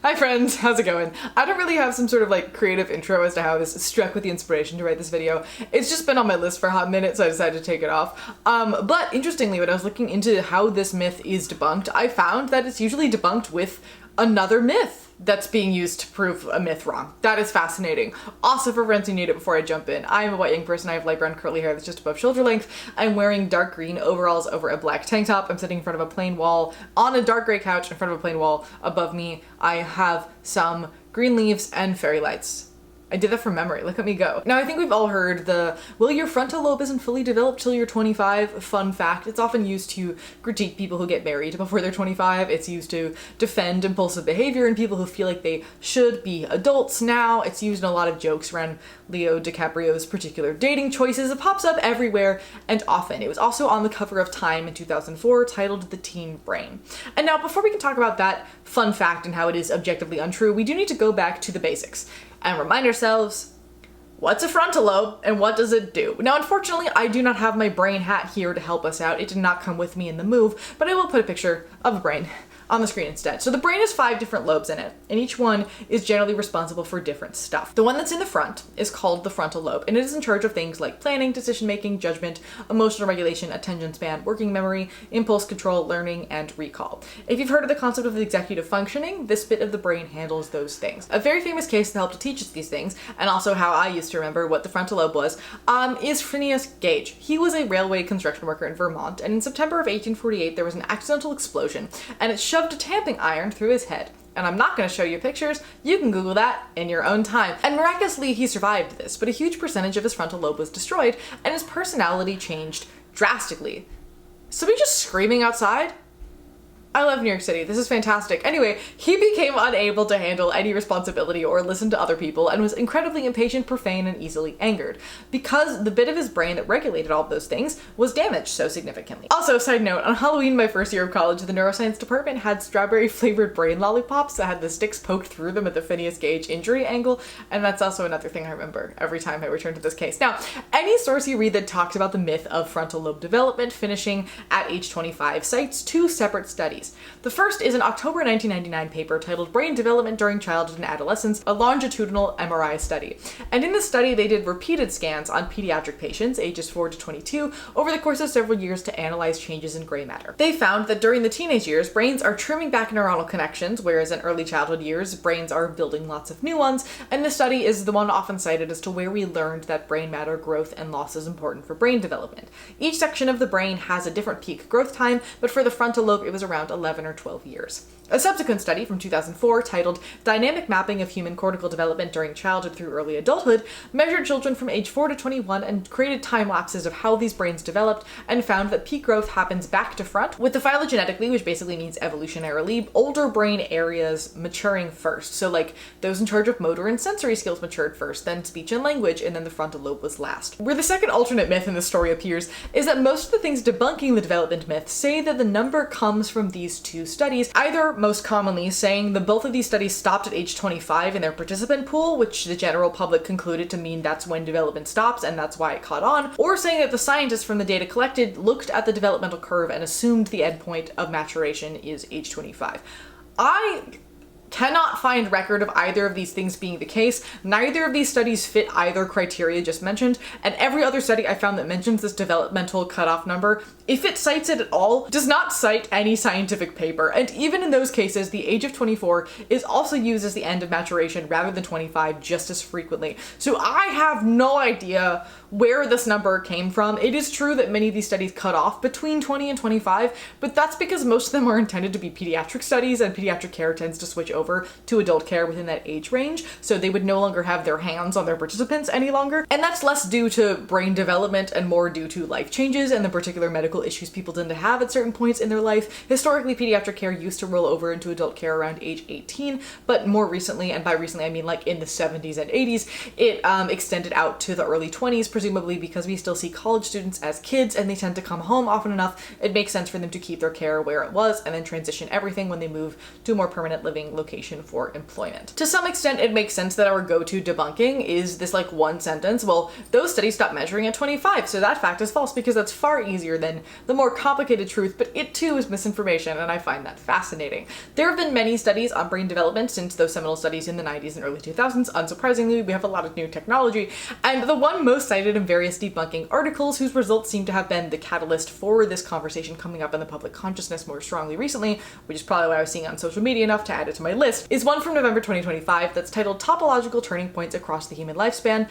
Hi friends, how's it going? I don't really have some sort of like creative intro as to how this struck with the inspiration to write this video. It's just been on my list for a hot minute, so I decided to take it off. But interestingly, when I was looking into how this myth is debunked, I found that it's usually debunked with another myth that's being used to prove a myth wrong. That is fascinating. Also, for friends who need it before I jump in, I am a white young person. I have light brown curly hair that's just above shoulder length. I'm wearing dark green overalls over a black tank top. I'm sitting in front of a plain wall on a dark gray couch in front of a plain wall. Above me, I have some green leaves and fairy lights. I did that from memory. Look at me go. Now, I think we've all heard the, well, your frontal lobe isn't fully developed till you're 25. Fun fact, it's often used to critique people who get married before they're 25. It's used to defend impulsive behavior in people who feel like they should be adults now. It's used in a lot of jokes around Leo DiCaprio's particular dating choices. It pops up everywhere and often. It was also on the cover of Time in 2004 titled The Teen Brain. And now, before we can talk about that fun fact and how it is objectively untrue, we do need to go back to the basics and remind ourselves, what's a frontal lobe and what does it do? Now, unfortunately, I do not have my brain hat here to help us out. It did not come with me in the move, but I will put a picture of a brain on the screen instead. So the brain has 5 different lobes in it, and each one is generally responsible for different stuff. The one that's in the front is called the frontal lobe, and it is in charge of things like planning, decision-making, judgment, emotional regulation, attention span, working memory, impulse control, learning, and recall. If you've heard of the concept of executive functioning, this bit of the brain handles those things. A very famous case that helped to teach us these things, and also how I used to remember what the frontal lobe was, is Phineas Gage. He was a railway construction worker in Vermont, and in September of 1848, there was an accidental explosion, and it shoved a tamping iron through his head. And I'm not going to show you pictures, you can Google that in your own time. And miraculously, he survived this, but a huge percentage of his frontal lobe was destroyed, and his personality changed drastically. Somebody just screaming outside? I love New York City. This is fantastic. Anyway, he became unable to handle any responsibility or listen to other people and was incredibly impatient, profane, and easily angered because the bit of his brain that regulated all of those things was damaged so significantly. Also, side note, on Halloween my first year of college, the neuroscience department had strawberry flavored brain lollipops that had the sticks poked through them at the Phineas Gage injury angle, and that's also another thing I remember every time I return to this case. Now, any source you read that talks about the myth of frontal lobe development finishing at age 25 cites 2 separate studies. The first is an October 1999 paper titled Brain Development During Childhood and Adolescence, a longitudinal MRI study. And in this study, they did repeated scans on pediatric patients ages 4 to 22 over the course of several years to analyze changes in gray matter. They found that during the teenage years, brains are trimming back neuronal connections, whereas in early childhood years, brains are building lots of new ones. And this study is the one often cited as to where we learned that brain matter growth and loss is important for brain development. Each section of the brain has a different peak growth time, but for the frontal lobe, it was around 11 or 12 years. A subsequent study from 2004 titled Dynamic Mapping of Human Cortical Development During Childhood Through Early Adulthood measured children from age 4 to 21 and created time lapses of how these brains developed and found that peak growth happens back to front, with the phylogenetically, which basically means evolutionarily, older brain areas maturing first. So like those in charge of motor and sensory skills matured first, then speech and language, and then the frontal lobe was last. Where the second alternate myth in this story appears is that most of the things debunking the development myth say that the number comes from these 2 studies, either most commonly saying that both of these studies stopped at age 25 in their participant pool, which the general public concluded to mean that's when development stops and that's why it caught on, or saying that the scientists from the data collected looked at the developmental curve and assumed the endpoint of maturation is age 25. I cannot find record of either of these things being the case. Neither of these studies fit either criteria just mentioned, and every other study I found that mentions this developmental cutoff number, if it cites it at all, does not cite any scientific paper. And even in those cases, the age of 24 is also used as the end of maturation rather than 25 just as frequently. So I have no idea where this number came from. It is true that many of these studies cut off between 20 and 25, but that's because most of them are intended to be pediatric studies, and pediatric care tends to switch over to adult care within that age range, so they would no longer have their hands on their participants any longer. And that's less due to brain development and more due to life changes and the particular medical issues people tend to have at certain points in their life. Historically, pediatric care used to roll over into adult care around age 18, but more recently, and by recently I mean like in the 70s and 80s, it extended out to the early 20s, presumably because we still see college students as kids and they tend to come home often enough. It makes sense for them to keep their care where it was and then transition everything when they move to a more permanent living location location for employment. To some extent, it makes sense that our go-to debunking is this like one sentence, well, those studies stopped measuring at 25, so that fact is false, because that's far easier than the more complicated truth, but it too is misinformation, and I find that fascinating. There have been many studies on brain development since those seminal studies in the 90s and early 2000s. Unsurprisingly, we have a lot of new technology, and the one most cited in various debunking articles whose results seem to have been the catalyst for this conversation coming up in the public consciousness more strongly recently, which is probably what I was seeing on social media enough to add it to my list, is one from November 2025 that's titled Topological Turning Points Across the Human Lifespan.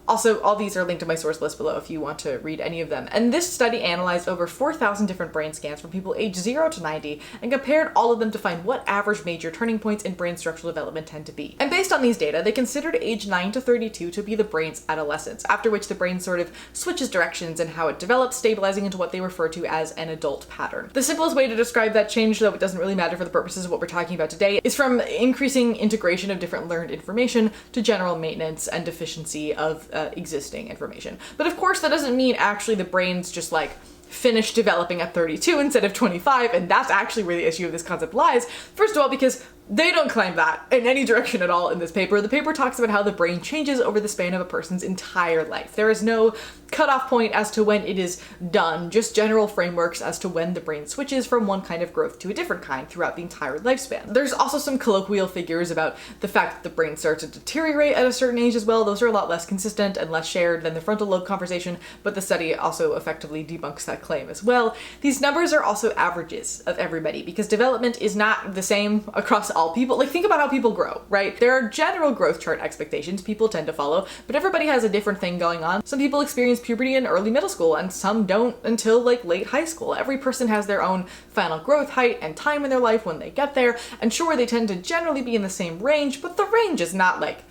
Also, all these are linked to my source list below if you want to read any of them. And this study analyzed over 4,000 different brain scans from people aged 0 to 90 and compared all of them to find what average major turning points in brain structural development tend to be. And based on these data, they considered age 9 to 32 to be the brain's adolescence, after which the brain sort of switches directions and how it develops, stabilizing into what they refer to as an adult pattern. The simplest way to describe that change, though it doesn't really matter for the purposes of what we're talking about today, is from increasing integration of different learned information to general maintenance and deficiency of existing information. But of course, that doesn't mean actually the brain's just like finished developing at 32 instead of 25, and that's actually where the issue of this concept lies. First of all, because they don't claim that in any direction at all in this paper. The paper talks about how the brain changes over the span of a person's entire life. There is no cutoff point as to when it is done, just general frameworks as to when the brain switches from one kind of growth to a different kind throughout the entire lifespan. There's also some colloquial figures about the fact that the brain starts to deteriorate at a certain age as well. Those are a lot less consistent and less shared than the frontal lobe conversation, but the study also effectively debunks that claim as well. These numbers are also averages of everybody, because development is not the same across all people. Like, think about how people grow, right? There are general growth chart expectations people tend to follow, but everybody has a different thing going on. Some people experience puberty in early middle school, and some don't until like late high school. Every person has their own final growth height and time in their life when they get there, and sure, they tend to generally be in the same range, but the range is not like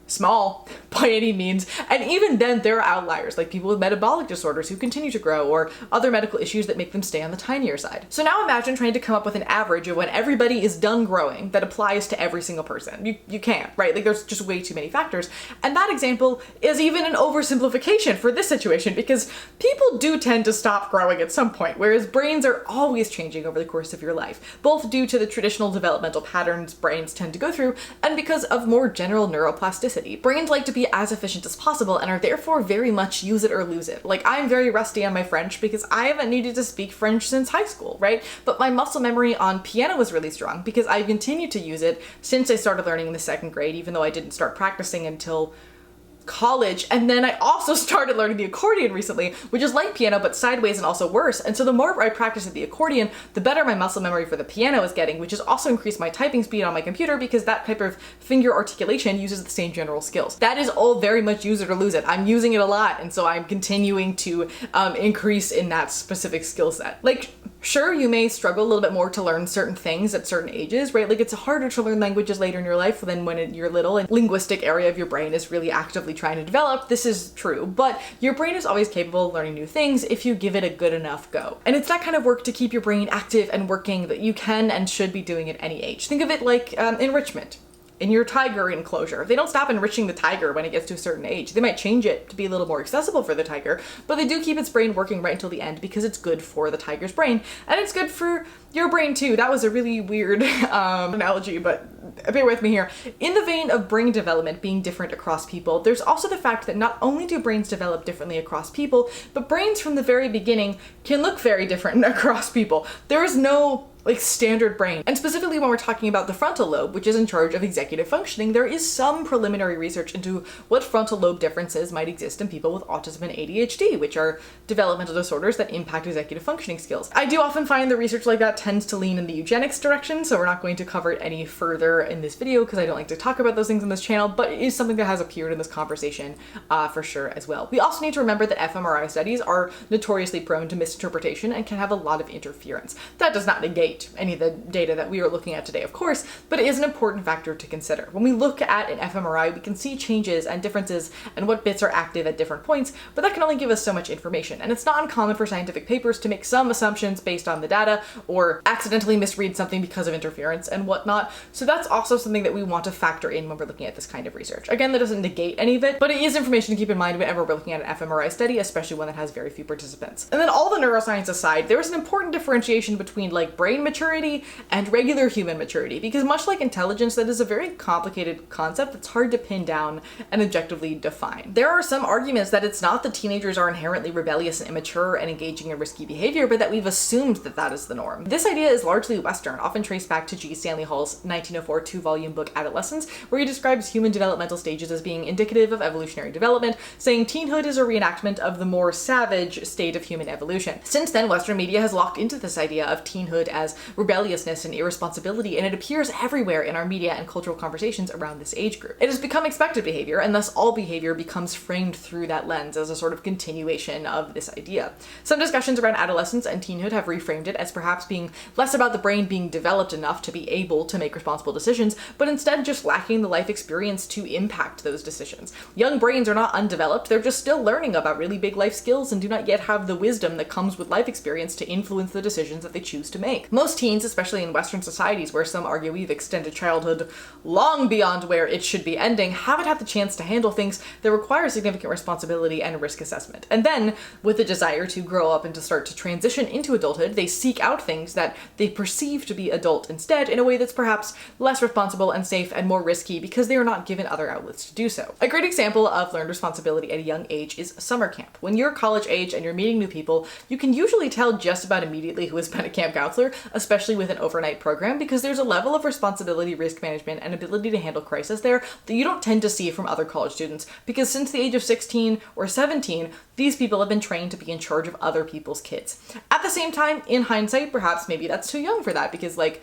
small by any means. And even then, there are outliers, like people with metabolic disorders who continue to grow, or other medical issues that make them stay on the tinier side. So now imagine trying to come up with an average of when everybody is done growing that applies to every single person. You can't, right? Like, there's just way too many factors. And that example is even an oversimplification for this situation, because people do tend to stop growing at some point, whereas brains are always changing over the course of your life, both due to the traditional developmental patterns brains tend to go through, and because of more general neuroplasticity. Brains like to be as efficient as possible and are therefore very much use it or lose it. Like, I'm very rusty on my French because I haven't needed to speak French since high school, right? But my muscle memory on piano was really strong because I've continued to use it since I started learning in the 2nd grade, even though I didn't start practicing until college. And then I also started learning the accordion recently, which is like piano but sideways and also worse. And so the more I practice at the accordion, the better my muscle memory for the piano is getting, which has also increased my typing speed on my computer because that type of finger articulation uses the same general skills. That is all very much use it or lose it. I'm using it a lot, and so I'm continuing to increase in that specific skill set. Like, sure, you may struggle a little bit more to learn certain things at certain ages, right? Like, it's harder to learn languages later in your life than when you're little and linguistic area of your brain is really actively trying to develop. This is true, but your brain is always capable of learning new things if you give it a good enough go. And it's that kind of work to keep your brain active and working that you can and should be doing at any age. Think of it like enrichment in your tiger enclosure. They don't stop enriching the tiger when it gets to a certain age. They might change it to be a little more accessible for the tiger, but they do keep its brain working right until the end because it's good for the tiger's brain, and it's good for your brain too. That was a really weird analogy, but bear with me here. In the vein of brain development being different across people, there's also the fact that not only do brains develop differently across people, but brains from the very beginning can look very different across people. There is no like standard brain. And specifically when we're talking about the frontal lobe, which is in charge of executive functioning, there is some preliminary research into what frontal lobe differences might exist in people with autism and ADHD, which are developmental disorders that impact executive functioning skills. I do often find the research like that tends to lean in the eugenics direction, so we're not going to cover it any further in this video because I don't like to talk about those things on this channel, but it is something that has appeared in this conversation for sure as well. We also need to remember that fMRI studies are notoriously prone to misinterpretation and can have a lot of interference. That does not negate any of the data that we are looking at today, of course, but it is an important factor to consider. When we look at an fMRI, we can see changes and differences and what bits are active at different points, but that can only give us so much information. And it's not uncommon for scientific papers to make some assumptions based on the data or accidentally misread something because of interference and whatnot. So that's that's also something that we want to factor in when we're looking at this kind of research. Again, that doesn't negate any of it, but it is information to keep in mind whenever we're looking at an fMRI study, especially one that has very few participants. And then all the neuroscience aside, there is an important differentiation between like brain maturity and regular human maturity, because much like intelligence, that is a very complicated concept that's hard to pin down and objectively define. There are some arguments that it's not that teenagers are inherently rebellious and immature and engaging in risky behavior, but that we've assumed that that is the norm. This idea is largely Western, often traced back to G. Stanley Hall's 1904 two-volume book Adolescence, where he describes human developmental stages as being indicative of evolutionary development, saying teenhood is a reenactment of the more savage state of human evolution. Since then, Western media has locked into this idea of teenhood as rebelliousness and irresponsibility, and it appears everywhere in our media and cultural conversations around this age group. It has become expected behavior, and thus all behavior becomes framed through that lens as a sort of continuation of this idea. Some discussions around adolescence and teenhood have reframed it as perhaps being less about the brain being developed enough to be able to make responsible decisions, but instead just lacking the life experience to impact those decisions. Young brains are not undeveloped, they're just still learning about really big life skills and do not yet have the wisdom that comes with life experience to influence the decisions that they choose to make. Most teens, especially in Western societies where some argue we've extended childhood long beyond where it should be ending, haven't had the chance to handle things that require significant responsibility and risk assessment. And then, with the desire to grow up and to start to transition into adulthood, they seek out things that they perceive to be adult instead in a way that's perhaps less responsible and safe and more risky because they are not given other outlets to do so. A great example of learned responsibility at a young age is summer camp. When you're college age and you're meeting new people, you can usually tell just about immediately who has been a camp counselor, especially with an overnight program, because there's a level of responsibility, risk management, and ability to handle crisis there that you don't tend to see from other college students, because since the age of 16 or 17, these people have been trained to be in charge of other people's kids. At the same time, in hindsight, perhaps maybe that's too young for that, because like,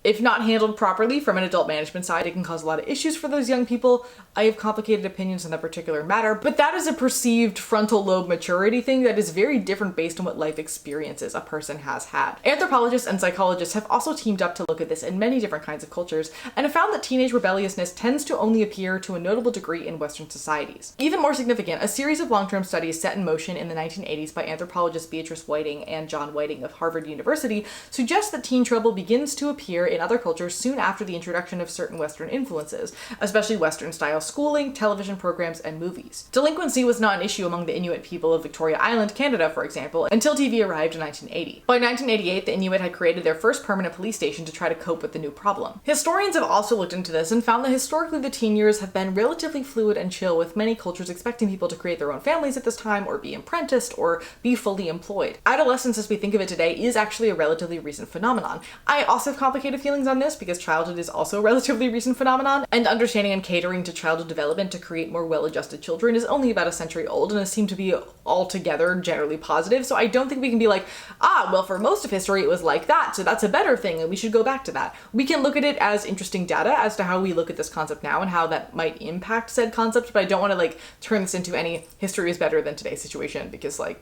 if not handled properly from an adult management side, it can cause a lot of issues for those young people. I have complicated opinions on that particular matter, but that is a perceived frontal lobe maturity thing that is very different based on what life experiences a person has had. Anthropologists and psychologists have also teamed up to look at this in many different kinds of cultures, and have found that teenage rebelliousness tends to only appear to a notable degree in Western societies. Even more significant, a series of long-term studies set in motion in the 1980s by anthropologists Beatrice Whiting and John Whiting of Harvard University suggest that teen trouble begins to appear in other cultures soon after the introduction of certain Western influences, especially Western-style schooling, television programs, and movies. Delinquency was not an issue among the Inuit people of Victoria Island, Canada, for example, until TV arrived in 1980. By 1988, the Inuit had created their first permanent police station to try to cope with the new problem. Historians have also looked into this and found that historically the teen years have been relatively fluid and chill, with many cultures expecting people to create their own families at this time, or be apprenticed, or be fully employed. Adolescence, as we think of it today, is actually a relatively recent phenomenon. I also have complicated feelings on this because childhood is also a relatively recent phenomenon, and understanding and catering to childhood development to create more well-adjusted children is only about a century old and has seemed to be altogether generally positive, so I don't think we can be like, well, for most of history it was like that, so that's a better thing and we should go back to that. We can look at it as interesting data as to how we look at this concept now and how that might impact said concept, but I don't want to like turn this into any history is better than today's situation, because like,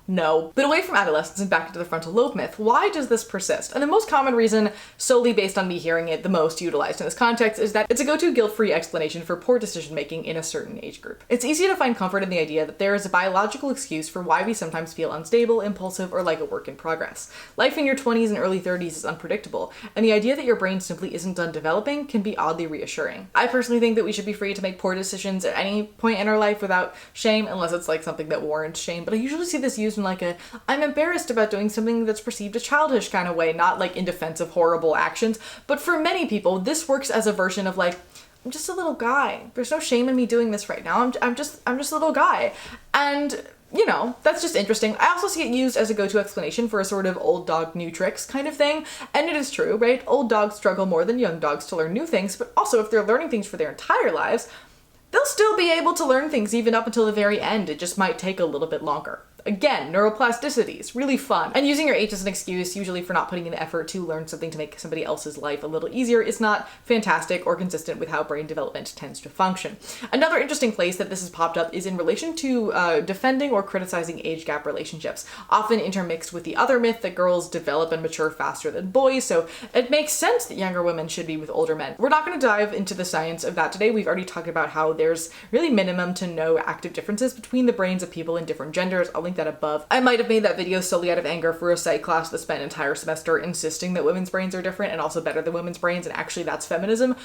no. But away from adolescence and back into the frontal lobe myth, why does this persist? And the most common reason, solely based on me hearing it the most utilized in this context, is that it's a go-to guilt-free explanation for poor decision-making in a certain age group. It's easy to find comfort in the idea that there is a biological excuse for why we sometimes feel unstable, impulsive, or like a work in progress. Life in your 20s and early 30s is unpredictable, and the idea that your brain simply isn't done developing can be oddly reassuring. I personally think that we should be free to make poor decisions at any point in our life without shame, unless it's like something that warrants shame, but I usually see this used in like a I'm embarrassed about doing something that's perceived as childish kind of way, not like in defense of horrible actions. But for many people, this works as a version of like, I'm just a little guy. There's no shame in me doing this right now. I'm just a little guy. And you know, that's just interesting. I also see it used as a go-to explanation for a sort of old dog, new tricks kind of thing. And it is true, right? Old dogs struggle more than young dogs to learn new things, but also if they're learning things for their entire lives, they'll still be able to learn things even up until the very end. It just might take a little bit longer. Again, neuroplasticity is really fun. And using your age as an excuse, usually for not putting in the effort to learn something to make somebody else's life a little easier, is not fantastic or consistent with how brain development tends to function. Another interesting place that this has popped up is in relation to defending or criticizing age gap relationships, often intermixed with the other myth that girls develop and mature faster than boys, so it makes sense that younger women should be with older men. We're not going to dive into the science of that today. We've already talked about how there's really minimum to no active differences between the brains of people in different genders. I'll link linked that above. I might have made that video solely out of anger for a psych class that spent an entire semester insisting that women's brains are different and also better than women's brains, and actually that's feminism.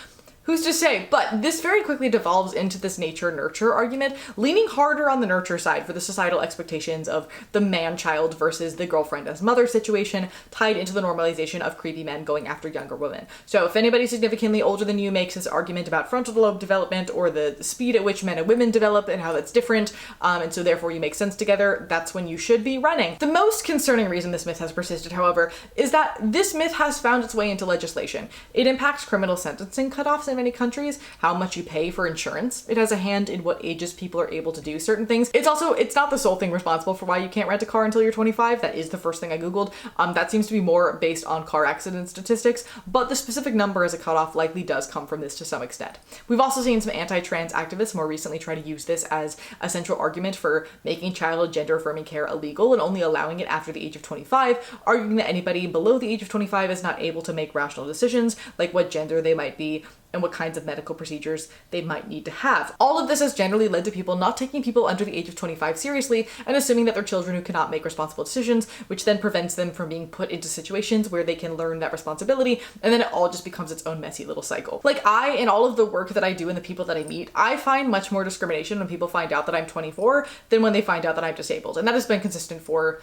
Who's to say? But this very quickly devolves into this nature-nurture argument, leaning harder on the nurture side for the societal expectations of the man-child versus the girlfriend as mother situation, tied into the normalization of creepy men going after younger women. So if anybody significantly older than you makes this argument about frontal lobe development or the speed at which men and women develop and how that's different, and so therefore you make sense together, that's when you should be running. The most concerning reason this myth has persisted, however, is that this myth has found its way into legislation. It impacts criminal sentencing cutoffs in many countries, how much you pay for insurance. It has a hand in what ages people are able to do certain things. It's not the sole thing responsible for why you can't rent a car until you're 25. That is the first thing I googled. That seems to be more based on car accident statistics, but the specific number as a cutoff likely does come from this to some extent. We've also seen some anti-trans activists more recently try to use this as a central argument for making child gender affirming care illegal and only allowing it after the age of 25, arguing that anybody below the age of 25 is not able to make rational decisions, like what gender they might be and what kinds of medical procedures they might need to have. All of this has generally led to people not taking people under the age of 25 seriously and assuming that they're children who cannot make responsible decisions, which then prevents them from being put into situations where they can learn that responsibility, and then it all just becomes its own messy little cycle. Like in all of the work that I do and the people that I meet, I find much more discrimination when people find out that I'm 24 than when they find out that I'm disabled, and that has been consistent for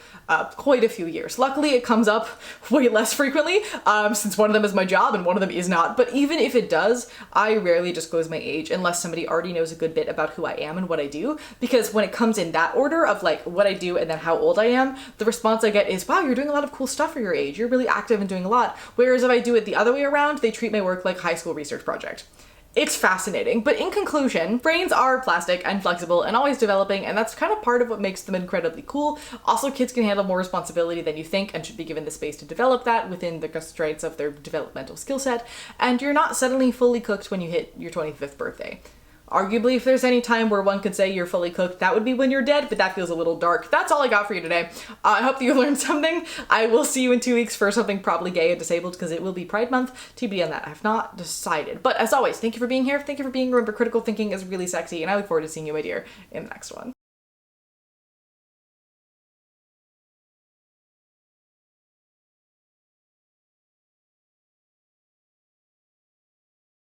quite a few years. Luckily, it comes up way less frequently, since one of them is my job and one of them is not, but even if it does, I rarely disclose my age unless somebody already knows a good bit about who I am and what I do, because when it comes in that order of like what I do and then how old I am, the response I get is, wow, you're doing a lot of cool stuff for your age. You're really active and doing a lot. Whereas if I do it the other way around, they treat my work like a high school research project. It's fascinating, but in conclusion, brains are plastic and flexible and always developing, and that's kind of part of what makes them incredibly cool. Also, kids can handle more responsibility than you think and should be given the space to develop that within the constraints of their developmental skill set, and you're not suddenly fully cooked when you hit your 25th birthday. Arguably, if there's any time where one could say you're fully cooked, that would be when you're dead, but that feels a little dark. That's all I got for you today. I hope that you learned something. I will see you in 2 weeks for something probably gay and disabled, because it will be Pride Month. TBD on that. I have not decided. But as always, thank you for being here. Thank you for being. Remember, critical thinking is really sexy, and I look forward to seeing you, my dear, in the next one.